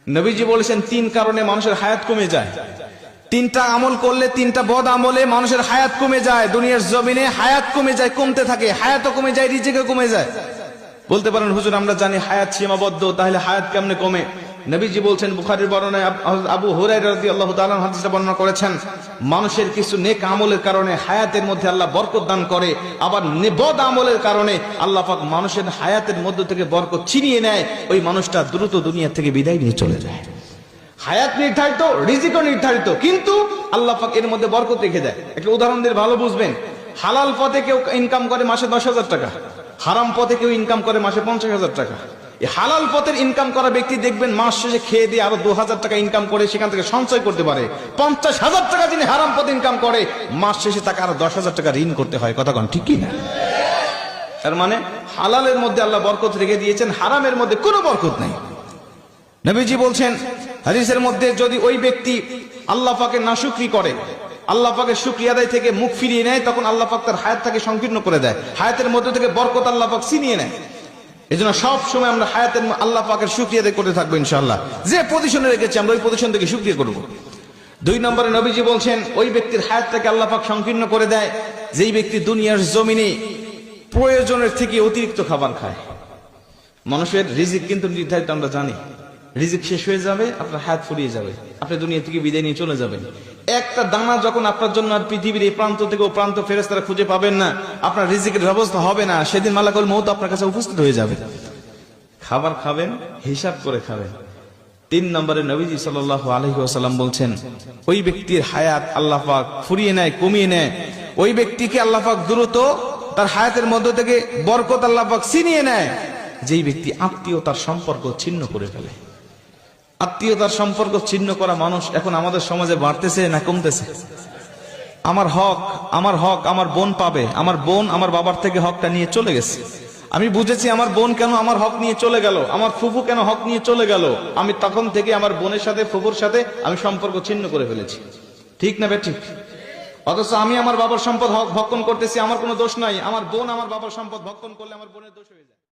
নবীজি বলেছেন তিন কারণে মানুষের হায়াত কমে যায়। তিনটা আমল করলে, তিনটা বদ আমলে মানুষের হায়াত কমে যায়। দুনিয়ার জমিনে হায়াত কমে যায়, কমতে থাকে, হায়াতও কমে যায়, রিজিকও কমে যায়। বলতে পারেন হুজুর আমরা জানি হায়াত সীমাবদ্ধ, তাহলে হায়াত কেমনে কমে? নবীজি বলছেন, বুখারীর বর্ণনায় আবু হুরায়রা রাদিয়াল্লাহু তাআলা হাদিসটা বর্ণনা করেছেন, মানুষের কিছু নেক আমলের কারণে হায়াতের মধ্যে আল্লাহ বরকত দান করে, আবার বদ আমলের কারণে আল্লাহ পাক মানুষের হায়াতের মধ্য থেকে বরকত ছিনিয়ে নেয়, ওই মানুষটা দ্রুত দুনিয়া থেকে বিদায় নিয়ে চলে যায়। হায়াত নির্ধারিত, রিজিকও নির্ধারিত, কিন্তু আল্লাহ পাক এর মধ্যে বরকত রেখে দেয়। একটা উদাহরণ দিয়ে ভালো বুঝবেন। হালাল পথে কেউ ইনকাম করে মাসে 10,000 টাকা, হারাম পথে কেউ ইনকাম করে মাসে 50,000 টাকা। এই হালাল পথের ইনকাম করা ব্যক্তি দেখবেন মাস শেষে খেয়ে দিয়ে আরো 2,000 টাকা ইনকাম করে সেখান থেকে সঞ্চয় করতে পারে। 50,000 টাকা যিনি হারাম পথে ইনকাম করে, মাস শেষে তাকে আরো 10,000 টাকা ঋণ করতে হয়। কথা কোন ঠিক কি না? তার মানে হালালের মধ্যে আল্লাহ বরকত রেখে দিয়েছেন, হারামের মধ্যে কোনো বরকত নাই। নবীজি বলছেন হাদিসের মধ্যে, যদি ওই ব্যক্তি আল্লাহ পাকের নাশুকরি করে, আল্লাহ পাকের শুকরিয়া আদায় থেকে মুখ ফিরিয়ে নেয়, তখন আল্লাহ পাক তার হায়াতটাকে সংকীর্ণ করে দেয়, হায়াতের মধ্যে থেকে বরকত আল্লাহ পাক ছিনিয়ে নেয়। এজন্য সব সময় আমরা হায়াতের আল্লাহ পাকের শুকরিয়া আদায় করতে থাকবো ইনশাআল্লাহ। যে পজিশনে রেখেছি আমরা ওই পজিশন থেকে শুকরিয়া করব। 2 নম্বরে নবীজি বলছেন, ওই ব্যক্তির হায়াতটাকে আল্লাহ পাক সংকীর্ণ করে দেয় যেই ব্যক্তি দুনিয়ার জমিনে প্রয়োজনের থেকে অতিরিক্ত খাবার খায়। মানুষের রিজিক কিন্তু নির্ধারিত, আমরা জানি। রিজিক শেষ হয়ে যাবে, আপনার হায়াত ফুরিয়ে যাবে, আপনি দুনিয়া থেকে বিদায় নিয়ে চলে যাবেন। একটা দানা যখন আপনার জন্য আর পৃথিবীর এই প্রান্ত থেকে ও প্রান্ত ফেরেশতারা খুঁজে পাবেন না, আপনার রিজিকের ব্যবস্থা হবে না, সেদিন মালাকুল মউত আপনার কাছে উপস্থিত হয়ে যাবে। খাবার খাবেন, হিসাব করে খাবেন। 3 নম্বরে নবীজি সাল্লাল্লাহু আলাইহি ওয়াসাল্লাম বলছেন, ওই ব্যক্তির হায়াত আল্লাহ পাক ফুরিয়ে নেয়, কমিয়ে নেয়। ওই ব্যক্তিকে আল্লাহ পাক দ্রুত তার হায়াতের মধ্য থেকে বরকত আল্লাহ পাক ছিনিয়ে নেয় যেই ব্যক্তি আত্মীয়তার সম্পর্ক ছিন্ন করে ফেলে। আত্মীয়তার সম্পর্ক ছিন্ন করা মানুষ এখন আমাদের সমাজে বাড়তেছে না কমতেছে? আমার হক আমার বোন পাবে, আমার বোন আমার বাবার থেকে হকটা নিয়ে চলে গেছে। আমি বুঝেছি আমার বোন কেন আমার হক নিয়ে চলে গেল, আমার ফুফু কেন হক নিয়ে চলে গেল। আমি তখন থেকে আমার বোনের সাথে, ফুফুর সাথে আমি সম্পর্ক ছিন্ন করে ফেলেছি। ঠিক না বেঠিক? অথচ আমি আমার বাবার সম্পদ ভক্ষণ করতেছি, আমার কোনো দোষ নাই। আমার বোন আমার বাবার সম্পদ ভক্ষণ করলে আমার বোনের দোষ হয়ে যায়।